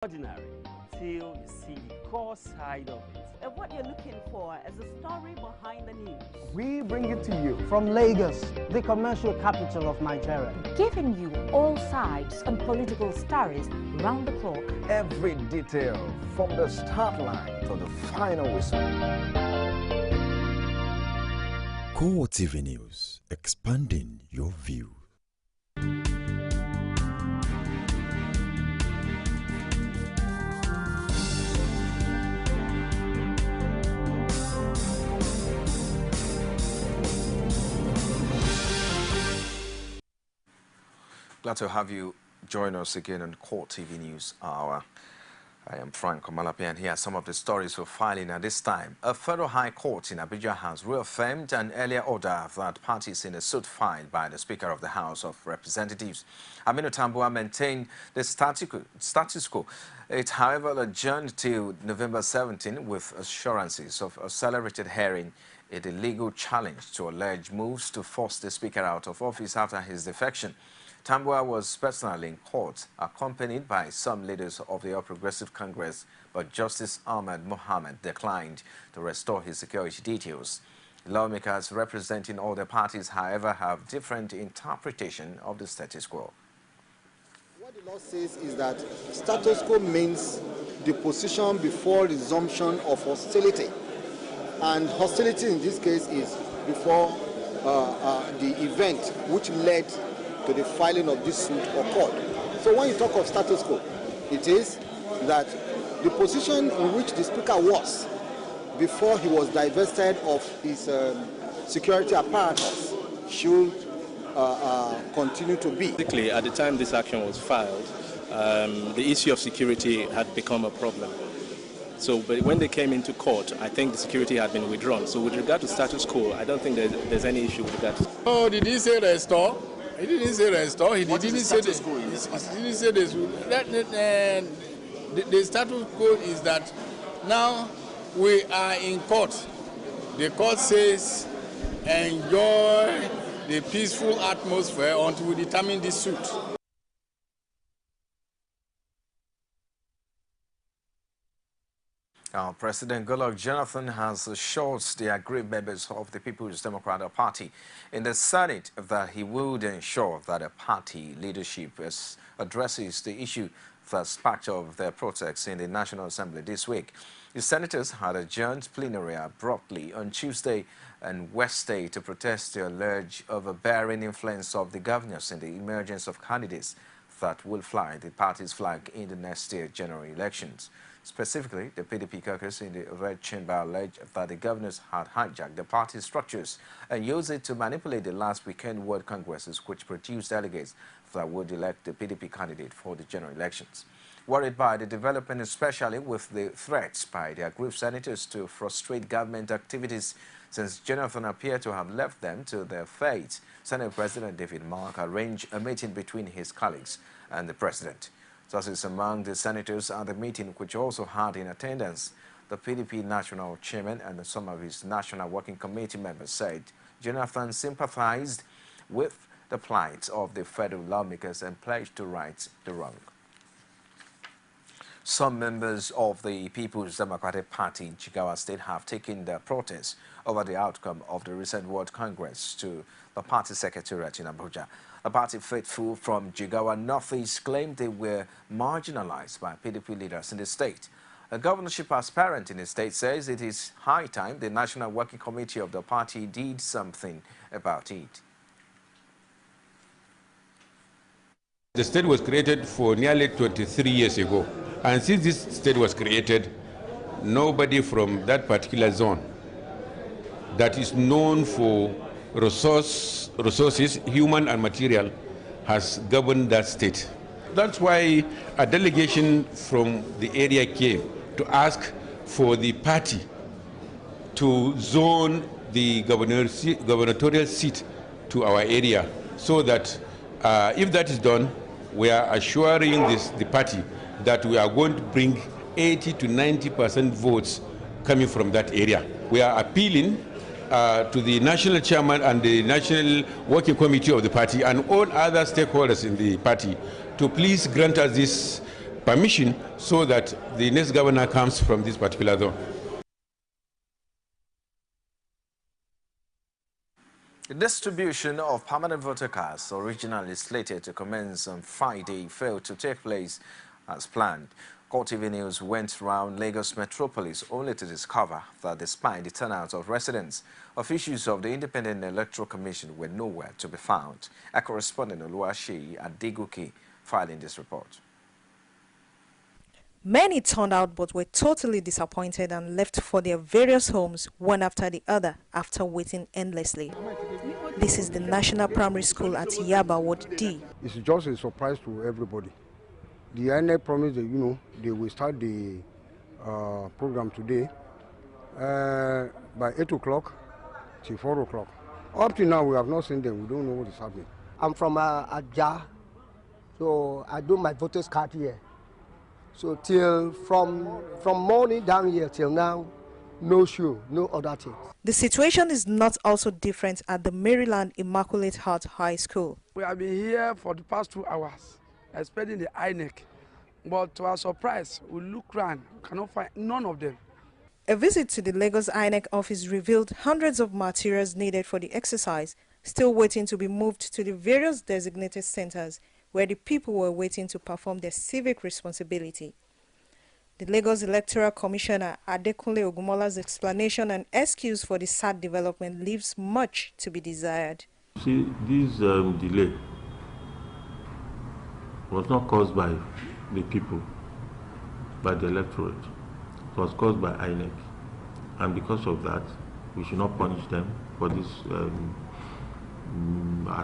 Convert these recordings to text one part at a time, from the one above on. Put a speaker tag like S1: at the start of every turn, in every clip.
S1: Ordinary till you see the core side of it.
S2: And what you're looking for is the story behind the news.
S3: We bring it to you from Lagos, the commercial capital of Nigeria.
S4: Giving you all sides and political stories round the clock.
S5: Every detail from the start line to the final whistle.
S6: CoreTV News, expanding your view.
S7: Glad to have you join us again on CoreTV News Hour. I am Frank Omalapi, and here are some of the stories we're filing at this time. A federal high court in Abuja has reaffirmed an earlier order that parties in a suit filed by the Speaker of the House of Representatives, Aminu Tambuwal, maintained the status quo. It, however, adjourned till November 17 with assurances of accelerated hearing in the legal challenge to alleged moves to force the Speaker out of office after his defection. Tambuwal was personally in court, accompanied by some leaders of the All Progressive Congress, but Justice Ahmed Mohammed declined to restore his security details. Lawmakers representing all the parties, however, have different interpretation of the status quo.
S8: What the law says is that status quo means the position before resumption of hostility. And hostility in this case is before the event which led to the filing of this suit occurred. So when you talk of status quo, it is that the position in which the Speaker was before he was divested of his security apparatus should continue to be.
S9: Basically, at the time this action was filed, the issue of security had become a problem. So, but when they came into court, I think the security had been withdrawn. So with regard to status quo, I don't think there's any issue with that.
S10: Oh, did he say restore? He didn't say restore. He didn't say this. He didn't say this. The status quo is that now we are in court. The court says enjoy the peaceful atmosphere until we determine this suit.
S7: Our President Goodluck Jonathan has assured the aggrieved members of the People's Democratic Party in the Senate that he would ensure that the party leadership addresses the issue that sparked off their protests in the National Assembly this week. The senators had adjourned plenary abruptly on Tuesday and Wednesday to protest the alleged overbearing influence of the governors in the emergence of candidates that will fly the party's flag in the next year general elections. Specifically, the PDP caucus in the Red Chamber alleged that the governors had hijacked the party structures and used it to manipulate the last weekend World Congresses, which produced delegates that would elect the PDP candidate for the general elections. Worried by the development, especially with the threats by the aggrieved senators to frustrate government activities, since Jonathan appeared to have left them to their fate, Senate President David Mark arranged a meeting between his colleagues and the president. Sources among the senators at the meeting, which also had in attendance the PDP national chairman and some of his national working committee members, said Jonathan sympathized with the plight of the federal lawmakers and pledged to right the wrong. Some members of the People's Democratic Party in Jigawa State have taken their protest over the outcome of the recent World Congress to the party secretariat in Abuja. A party faithful from Jigawa Northeast claimed they were marginalized by PDP leaders in the state. A governorship aspirant in the state says it is high time the National Working Committee of the party did something about it.
S11: The state was created for nearly 23 years ago. And since this state was created, nobody from that particular zone that is known for resources, human and material, has governed that state. That's why a delegation from the area came to ask for the party to zone the gubernatorial seat to our area, so that if that is done, we are assuring the party that we are going to bring 80 to 90% votes coming from that area. We are appealing to the national chairman and the national working committee of the party and all other stakeholders in the party to please grant us this permission so that the next governor comes from this particular zone.
S7: The distribution of permanent voter cards, originally slated to commence on Friday, failed to take place as planned. CoreTV News went around Lagos metropolis only to discover that despite the turnout of residents, officials of the Independent Electoral Commission were nowhere to be found. Our correspondent Oluwaseyi Adegoke filing this report.
S12: Many turned out but were totally disappointed and left for their various homes one after the other after waiting endlessly. This is the National Primary School at Yaba Ward D.
S13: It's just a surprise to everybody. The INEC promised that, they will start the program today by 8 o'clock till 4 o'clock. Up to now, we have not seen them. We don't know what is happening.
S3: I'm from Ajah, so I do my voter's card here. So till from morning down here till now, no show, no other thing.
S12: The situation is not also different at the Maryland Immaculate Heart High School.
S14: We have been here for the past 2 hours, expecting the INEC. But to our surprise, we look around, cannot find none of them.
S12: A visit to the Lagos INEC office revealed hundreds of materials needed for the exercise, still waiting to be moved to the various designated centers where the people were waiting to perform their civic responsibility. The Lagos Electoral Commissioner Adekunle Ogumola's explanation and excuse for the sad development leaves much to be desired.
S15: See, this delay was not caused by the people, by the electorate. It was caused by INEC. And because of that, we should not punish them for this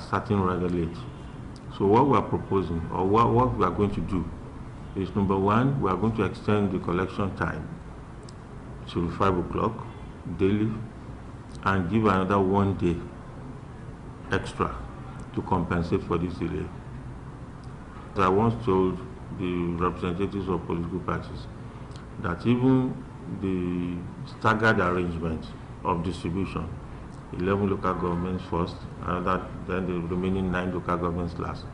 S15: starting rather late. So what we are proposing, or what we are going to do, is number one, we are going to extend the collection time to 5 o'clock daily and give another 1 day extra to compensate for this delay. I once told the representatives of political parties that even the staggered arrangement of distribution, 11 local governments first, and then the remaining 9 local governments last,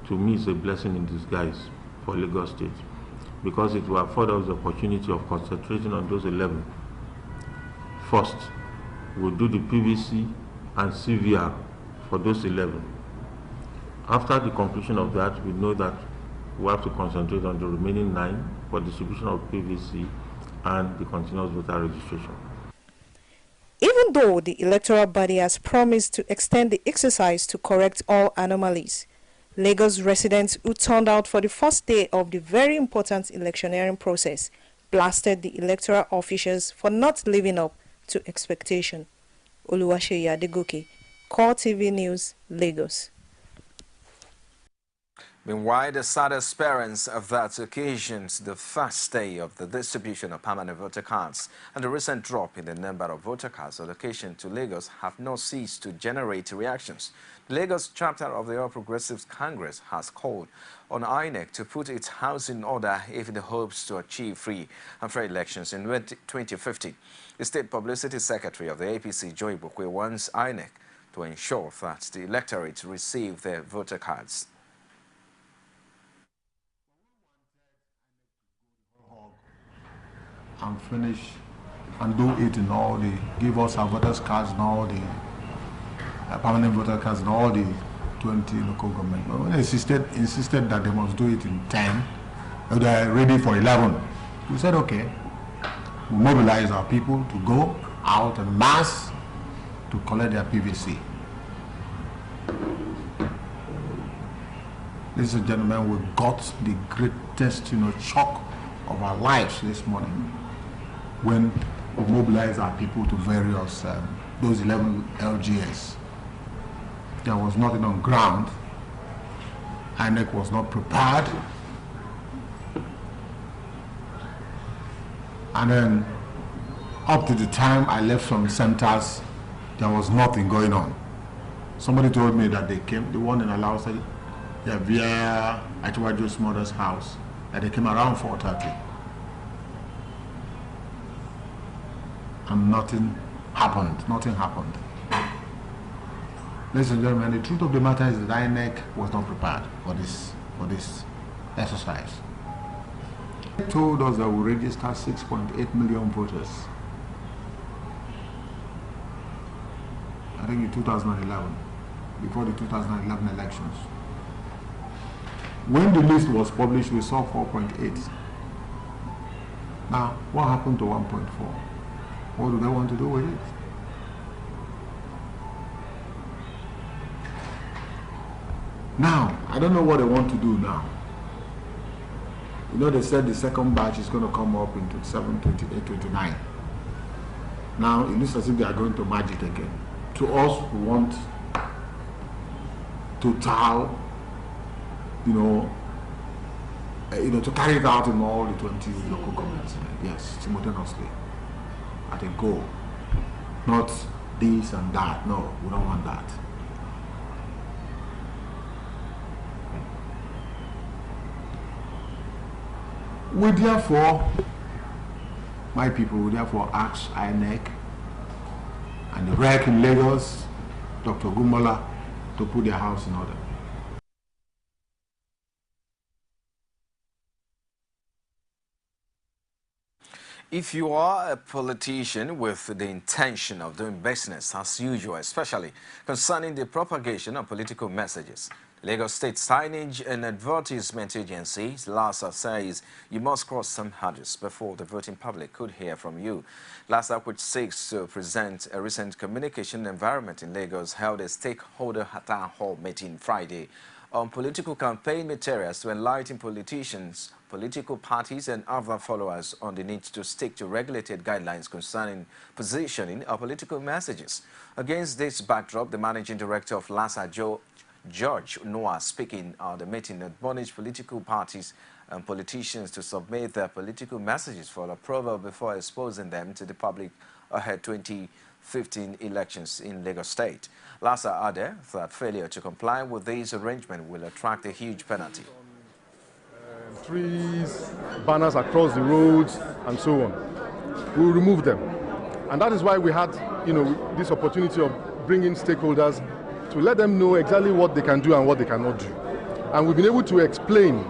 S15: to me is a blessing in disguise for Lagos State, because it will afford us the opportunity of concentrating on those 11. First, we'll do the PVC and CVR for those 11. After the completion of that, we know that we have to concentrate on the remaining 9 for distribution of PVC and the continuous voter registration.
S12: Even though the electoral body has promised to extend the exercise to correct all anomalies, Lagos residents who turned out for the first day of the very important electioneering process blasted the electoral officials for not living up to expectation. Oluwaseyi Adegoke, CoreTV News, Lagos.
S7: Meanwhile, the saddest parents of that occasions the first day of the distribution of permanent voter cards and the recent drop in the number of voter cards allocation to Lagos have not ceased to generate reactions. The Lagos chapter of the All Progressives Congress has called on INEC to put its house in order if it hopes to achieve free and fair elections in 2050. The State Publicity Secretary of the APC, Joy Bukwe, wants INEC to ensure that the electorate receive their voter cards.
S16: And finish and do it in all the, give us our voters cards and all the permanent voter cards and all the 20 local government. But when they insisted that they must do it in 10, they are ready for 11. We said, okay, we mobilize our people to go out en masse to collect their PVC. Ladies and gentlemen, we got the greatest, shock of our lives this morning when we mobilized our people to various, those 11 LGS. There was nothing on ground. INEC was not prepared. And then up to the time I left from the centers, there was nothing going on. Somebody told me that they came, the one in Alao said, yeah, via Achiwajo's mother's house, that they came around 4:30. And nothing happened. Ladies and gentlemen, the truth of the matter is that INEC was not prepared for this exercise. They told us that we registered 6.8 million voters. I think in 2011, before the 2011 elections. When the list was published, we saw 4.8. Now, what happened to 1.4? What do they want to do with it? Now, I don't know what they want to do now. You know, they said the second batch is going to come up in 27, 28, 29. Now, it looks as if they are going to merge it again. To us, we want total, to carry it out in all the 20 local governments. Yes, simultaneously, at a go. Not this and that. No, we don't want that. We therefore, my people, we therefore ask INEC and the REC in Lagos, Dr. Gumola, to put their house in order.
S7: If you are a politician with the intention of doing business as usual, especially concerning the propagation of political messages, Lagos State Signage and Advertisement Agency, LASA, says you must cross some hurdles before the voting public could hear from you. LASA, which seeks to present a recent communication environment in Lagos, held a stakeholder town hall meeting Friday on political campaign materials to enlighten politicians, political parties and other followers on the need to stick to regulated guidelines concerning positioning of political messages. Against this backdrop, the managing director of LASA, George Noah, speaking at the meeting, admonished political parties and politicians to submit their political messages for approval before exposing them to the public ahead 2015 elections in Lagos State. LASA added that failure to comply with this arrangement will attract a huge penalty.
S17: Trees, banners across the roads, and so on. We will remove them. And that is why we had, this opportunity of bringing stakeholders to let them know exactly what they can do and what they cannot do. And we've been able to explain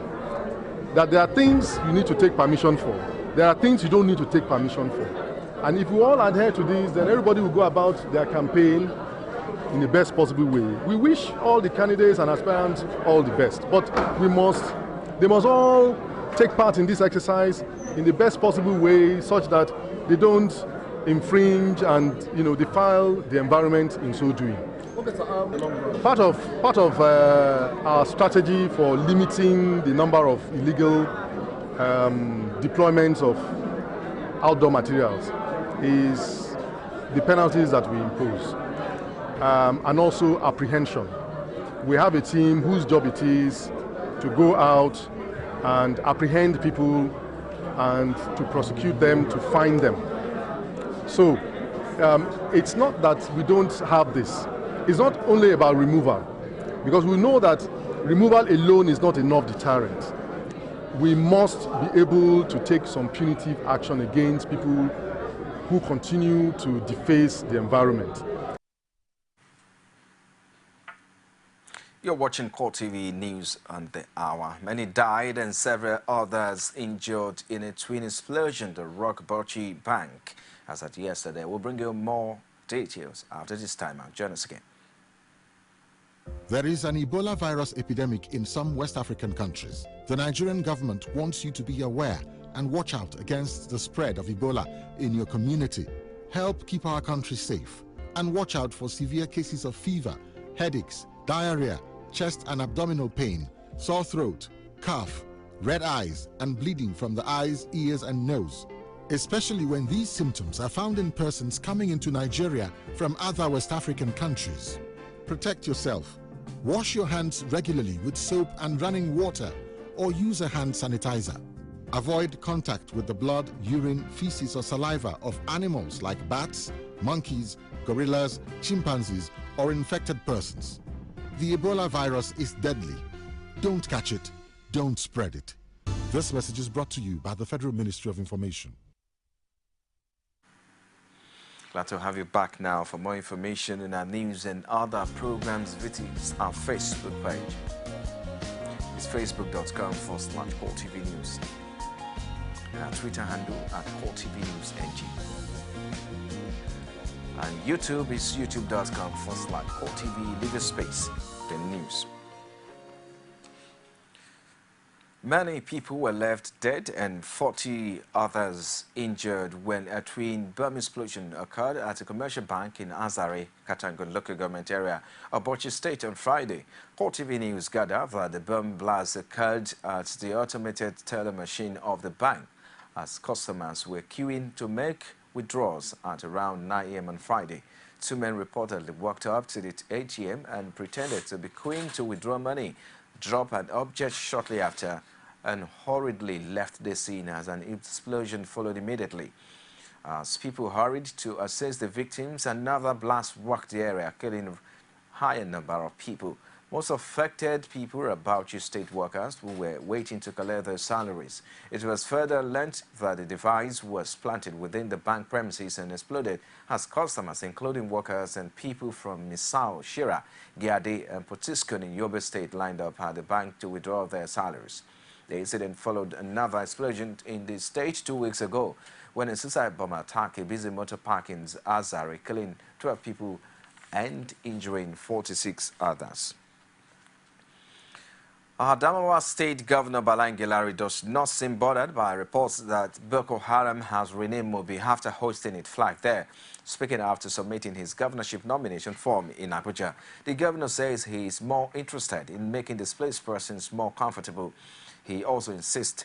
S17: that there are things you need to take permission for. There are things you don't need to take permission for. And if we all adhere to this, then everybody will go about their campaign in the best possible way. We wish all the candidates and aspirants all the best, but they must all take part in this exercise in the best possible way such that they don't infringe and defile the environment in so doing. Part of our strategy for limiting the number of illegal deployments of outdoor materials is the penalties that we impose, and also apprehension. We have a team whose job it is to go out and apprehend people and to prosecute them, to find them. So it's not that we don't have this. It's not only about removal, because we know that removal alone is not enough deterrent. We must be able to take some punitive action against people who continue to deface the environment.
S7: You're watching CoreTV News on the Hour. Many died and several others injured in a twin explosion at the Rockbotchy Bank as at yesterday. We'll bring you more details after this time out. Join us again.
S18: There is an Ebola virus epidemic in some West African countries. The Nigerian government wants you to be aware and watch out against the spread of Ebola in your community. Help keep our country safe and watch out for severe cases of fever, headaches, diarrhea, chest and abdominal pain, sore throat, cough, red eyes, and bleeding from the eyes, ears, and nose, especially when these symptoms are found in persons coming into Nigeria from other West African countries. Protect yourself. Wash your hands regularly with soap and running water, or use a hand sanitizer. Avoid contact with the blood, urine, feces, or saliva of animals like bats, monkeys, gorillas, chimpanzees, or infected persons. The Ebola virus is deadly. Don't catch it. Don't spread it. This message is brought to you by the Federal Ministry of Information.
S7: Glad to have you back now. For more information in our news and other programs, visit our Facebook page. It's facebook.com/CoreTV News. our Twitter handle at CoreTV News NG. And YouTube is youtube.com/CoreTV. Leave a space, the news. Many people were left dead and 40 others injured when a twin bomb explosion occurred at a commercial bank in Azare, Katangun local government area of Bauchi State on Friday. CoreTV News gathered that the bomb blast occurred at the automated teller machine of the bank as customers were queuing to make withdrawals at around 9 a.m. on Friday. Two men reportedly walked up to the ATM and pretended to be queuing to withdraw money, dropped an object shortly after, and hurriedly left the scene as an explosion followed immediately. As people hurried to assess the victims, another blast rocked the area, killing a higher number of people. Most affected people are Bauchi state workers who were waiting to collect their salaries. It was further learnt that the device was planted within the bank premises and exploded as customers, including workers and people from Misao, Shira, Giade, and Potiskun in Yobe State, lined up at the bank to withdraw their salaries. The incident followed another explosion in the state 2 weeks ago when a suicide bomb attacked a busy motor park in Azare, killing 12 people and injuring 46 others. Adamawa State Governor Balangilari does not seem bothered by reports that Boko Haram has renamed Mobi after hosting its flag there. Speaking after submitting his governorship nomination form in Abuja, the governor says he is more interested in making displaced persons more comfortable. He also insists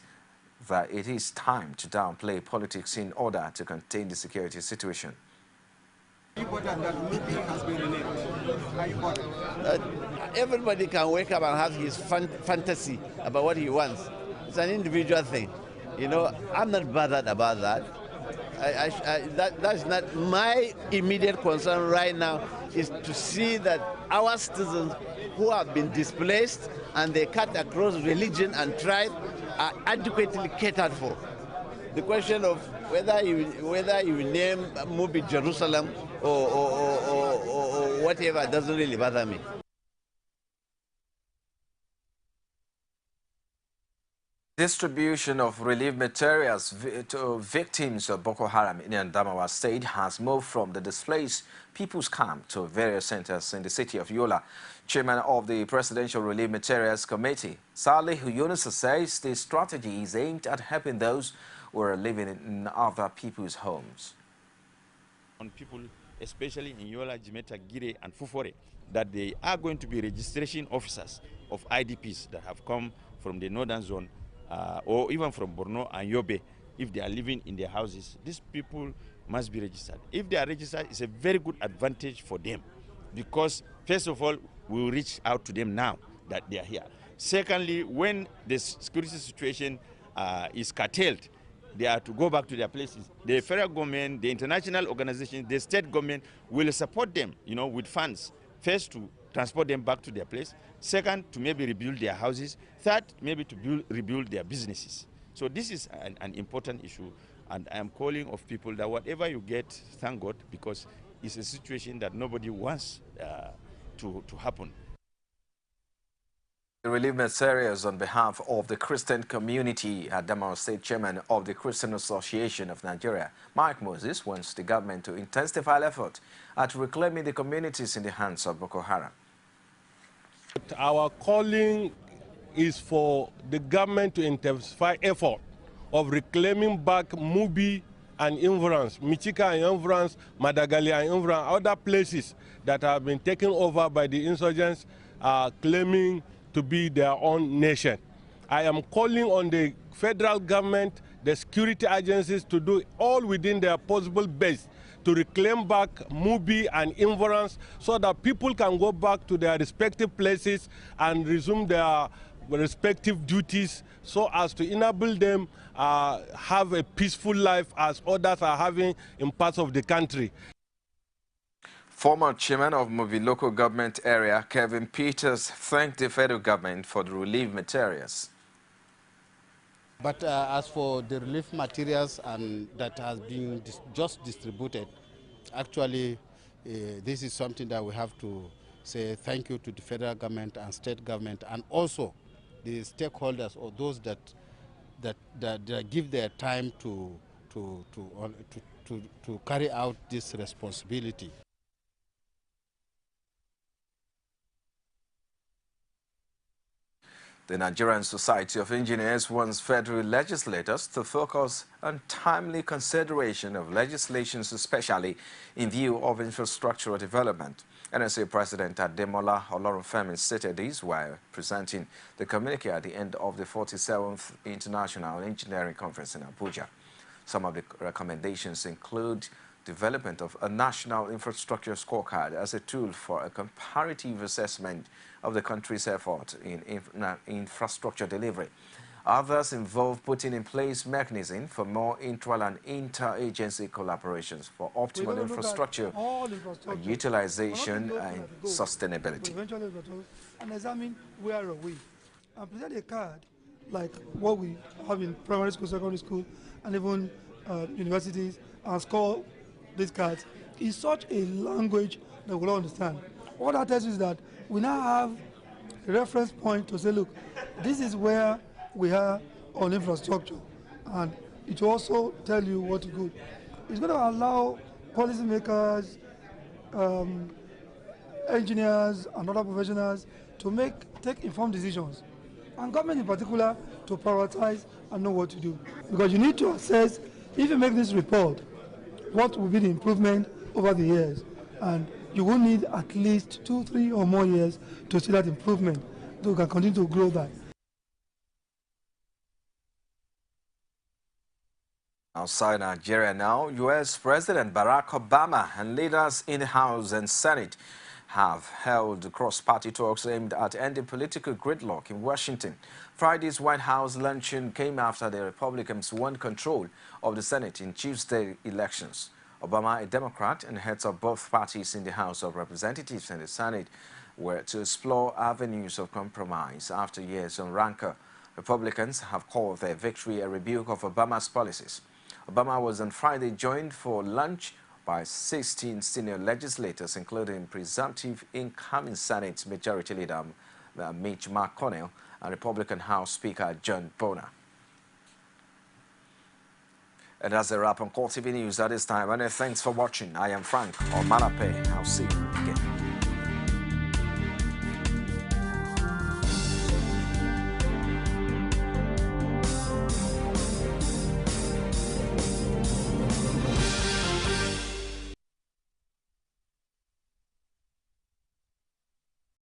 S7: that it is time to downplay politics in order to contain the security situation.
S19: Everybody can wake up and have his fantasy about what he wants. It's an individual thing. You know, I'm not bothered about that. That's not my immediate concern right now, is to see that our citizens who have been displaced and they cut across religion and tribe are adequately catered for. The question of whether you name Mubi Jerusalem or whatever doesn't really bother me.
S7: Distribution of relief materials to victims of Boko Haram in Adamawa State has moved from the displaced people's camp to various centers in the city of Yola. Chairman of the Presidential Relief Materials Committee, Salih Yunusa, says the strategy is aimed at helping those who are living in other people's homes.
S20: On people, especially in Yola, Jimeta, Gire, and Fufore, that they are going to be registration officers of IDPs that have come from the northern zone or even from Borno and Yobe. If they are living in their houses, these people must be registered. If they are registered, it's a very good advantage for them because, first of all, we will reach out to them now that they are here. Secondly, when the security situation is curtailed, they are to go back to their places. The federal government, the international organizations, the state government will support them, you know, with funds. First, to transport them back to their place. Second, to maybe rebuild their houses. Third, maybe to rebuild their businesses. So this is an important issue, and I am calling of people that whatever you get, thank God, because it's a situation that nobody wants to happen.
S7: The relief materials on behalf of the Christian community, Adamawa State Chairman of the Christian Association of Nigeria, Mike Moses, wants the government to intensify effort at reclaiming the communities in the hands of Boko Haram.
S21: Our calling is for the government to intensify effort of reclaiming back Mubi and Inverance, Michika and Inverance, Madagali and Inverance, other places that have been taken over by the insurgents claiming to be their own nation. I am calling on the federal government, the security agencies to do all within their possible best to reclaim back Mubi and Inverance so that people can go back to their respective places and resume their respective duties so as to enable them have a peaceful life as others are having in parts of the country.
S7: Former chairman of Mubi local government area, Kevin Peters, thanked the federal government for the relief materials.
S22: But as for the relief materials that has been just distributed, actually this is something that we have to say thank you to the federal government and state government and also the stakeholders or those that that give their time to carry out this responsibility.
S7: The Nigerian Society of Engineers wants federal legislators to focus on timely consideration of legislations, especially in view of infrastructural development. NSA President Ademola Olorunfemi stated this while presenting the communique at the end of the 47th International Engineering Conference in Abuja. Some of the recommendations include development of a national infrastructure scorecard as a tool for a comparative assessment of the country's effort in infrastructure delivery. Others involve putting in place mechanisms for more intra- and inter-agency collaborations for optimal infrastructure utilization and sustainability.
S1: Eventually, and examine where are we, and present a card like what we have in primary school, secondary school, and even universities, and score these cards in such a language that we'll all understand. What that tells you is that we now have a reference point to say, look, this is where we are on infrastructure, and it will also tell you what to do. It's going to allow policymakers, engineers, and other professionals to take informed decisions, and government in particular to prioritize and know what to do. Because you need to assess, if you make this report, what will be the improvement over the years, and you will need at least 2, 3 or more years to see that improvement, so you can continue to grow that.
S7: Outside Nigeria now, U.S. President Barack Obama and leaders in the House and Senate have held cross-party talks aimed at ending political gridlock in Washington. Friday's White House luncheon came after the Republicans won control of the Senate in Tuesday elections. Obama, a Democrat, and heads of both parties in the House of Representatives and the Senate were to explore avenues of compromise after years on rancor. Republicans have called their victory a rebuke of Obama's policies. Obama was on Friday joined for lunch by 16 senior legislators, including presumptive incoming Senate Majority Leader Mitch McConnell and Republican House Speaker John Boehner. And that's a wrap on CoreTV News at this time. And thanks for watching. I am Frank Omalape. I'll see you again.